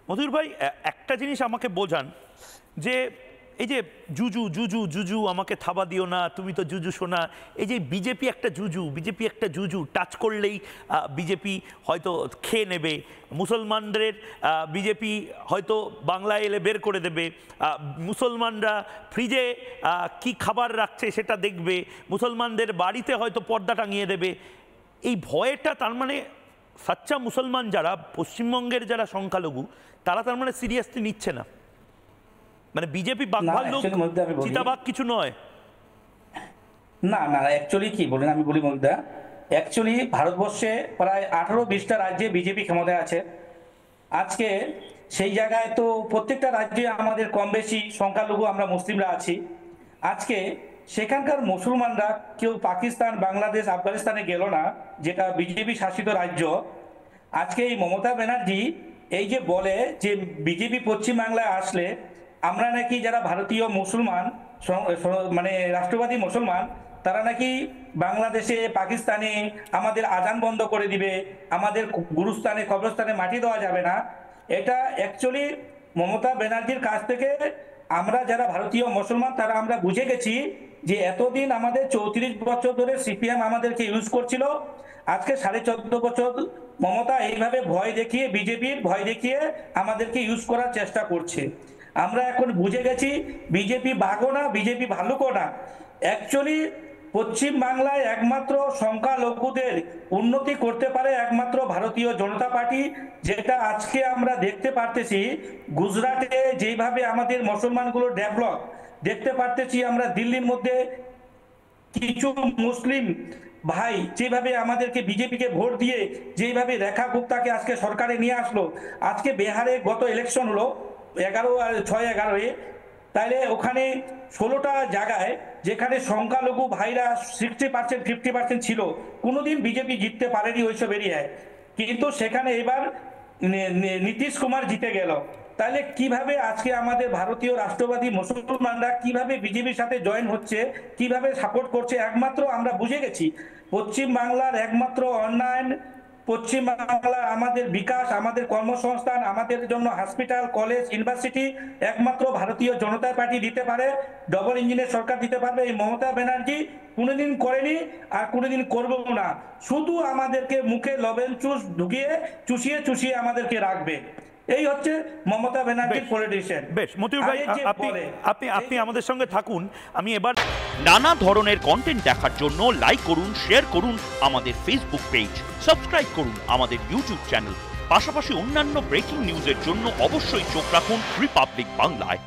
মধুর ভাই একটা জিনিস আমাকে বোঝান যে এই যে জুজু জুজু জুজু আমাকে থাবা দিও না, তুমি তো জুজু শোনা, এই যে বিজেপি একটা জুজু টাচ করলেই বিজেপি হয়তো খেয়ে নেবে, মুসলমানদের বিজেপি হয়তো বাংলায় এলে বের করে দেবে, মুসলমানরা ফ্রিজে কি খাবার রাখছে সেটা দেখবে, মুসলমানদের বাড়িতে হয়তো পর্দা টাঙিয়ে দেবে। এই ভয়টা তার মানে সাচ্চা মুসলমান যারা পশ্চিমবঙ্গের যারা সংখ্যালঘু তারা তার মানে সিরিয়াসলি নিচ্ছে না, মানে বিজেপি বাঘভাল্লুক চিতাবাঘ কিছু নয়। না না অ্যাকচুয়ালি কি বলেন, আমি বলি মধ্যে অ্যাকচুয়ালি ভারতবর্ষে প্রায় 18-20টা রাজ্যে বিজেপি ক্ষমতায় আছে। আজকে সেই জায়গায় তো প্রত্যেকটা রাজ্যে আমাদের কম বেশি সংখ্যালঘু আমরা মুসলিমরা আছি। আজকে সেখানকার মুসলমানরা কেউ পাকিস্তান, বাংলাদেশ, আফগানিস্তানে গেল না, যেটা বিজেপি শাসিত রাজ্য। আজকে এই মমতা ব্যানার্জি এই যে বলে যে বিজেপি পশ্চিমবাংলায় আসলে আমরা নাকি যারা ভারতীয় মুসলমান মানে রাষ্ট্রবাদী মুসলমান তারা নাকি বাংলাদেশে, পাকিস্তানে আমাদের আজান বন্ধ করে দিবে, আমাদের গুরুস্থানে কবরস্থানে মাটি দেওয়া যাবে না। এটা অ্যাকচুয়ালি মমতা ব্যানার্জির কাছ থেকে আমরা যারা ভারতীয় মুসলমান তারা আমরা বুঝে গেছি যে এতদিন আমাদের 34 বছর ধরে সিপিএম আমাদেরকে ইউজ করছিল। আজকে 14.5 বছর মমতা এইভাবে ভয় দেখিয়ে, বিজেপির ভয় দেখিয়ে আমাদেরকে ইউজ করার চেষ্টা করছে। আমরা এখন বুঝে গেছি বিজেপি বাঘও না, বিজেপি ভাল্লুকও না। অ্যাকচুয়ালি পশ্চিম বাংলায় একমাত্র সংখ্যালঘুদের উন্নতি করতে পারে একমাত্র ভারতীয় জনতা পার্টি, যেটা আজকে আমরা দেখতে পারতেছি। গুজরাটে যেভাবে আমাদের মুসলমানগুলো ডেভেলপ দেখতে পারতেছি, আমরা দিল্লির মধ্যে কিছু মুসলিম ভাই যেভাবে আমাদেরকে বিজেপিকে ভোট দিয়ে যেভাবে রেখা গুপ্তাকে আজকে সরকারে নিয়ে আসলো। আজকে বিহারে গত ইলেকশন হলো 11-6-11-এ, তাইলে ওখানে 16টা জায়গায় যেখানে সংখ্যালঘু ভাইরা 60% 50% ছিল, কোনোদিন বিজেপি জিততে পারেনি ওইসব এরিয়ায়, কিন্তু সেখানে এবার নীতিশ কুমার জিতে গেল। তাহলে কিভাবে আজকে আমাদের ভারতীয় রাষ্ট্রবাদী মুসলমানরা কিভাবে বিজেপির সাথে জয়েন হচ্ছে, কিভাবে সাপোর্ট করছে, একমাত্র আমরা বুঝে গেছি পশ্চিম বাংলার একমাত্র উন্নয়ন, পশ্চিম বাংলা আমাদের বিকাশ, আমাদের কর্মসংস্থান, আমাদের জন্য হসপিটাল, কলেজ, ইউনিভার্সিটি একমাত্র ভারতীয় জনতা পার্টি দিতে পারে। ডবল ইঞ্জিনের সরকার দিতে পারবে। এই মমতা ব্যানার্জি কোনোদিন করেনি আর কোনোদিন করবেও না। শুধু আমাদেরকে মুখে লবণ ঢুকিয়ে চুষিয়ে চুষিয়ে আমাদেরকে রাখবে। এই হচ্ছে মমতা ব্যানার্জির পলিটিশিয়ান। বেশ, মতিউর ভাই আপনি আমাদের সঙ্গে থাকুন। আমি এবার নানা ধরনের কন্টেন্ট দেখার জন্য লাইক করুন, শেয়ার করুন আমাদের ফেসবুক পেজ, সাবস্ক্রাইব করুন আমাদের ইউটিউব চ্যানেল, পাশাপাশি অন্যান্য ব্রেকিং নিউজের জন্য অবশ্যই চোখ রাখুন রিপাবলিক বাংলায়।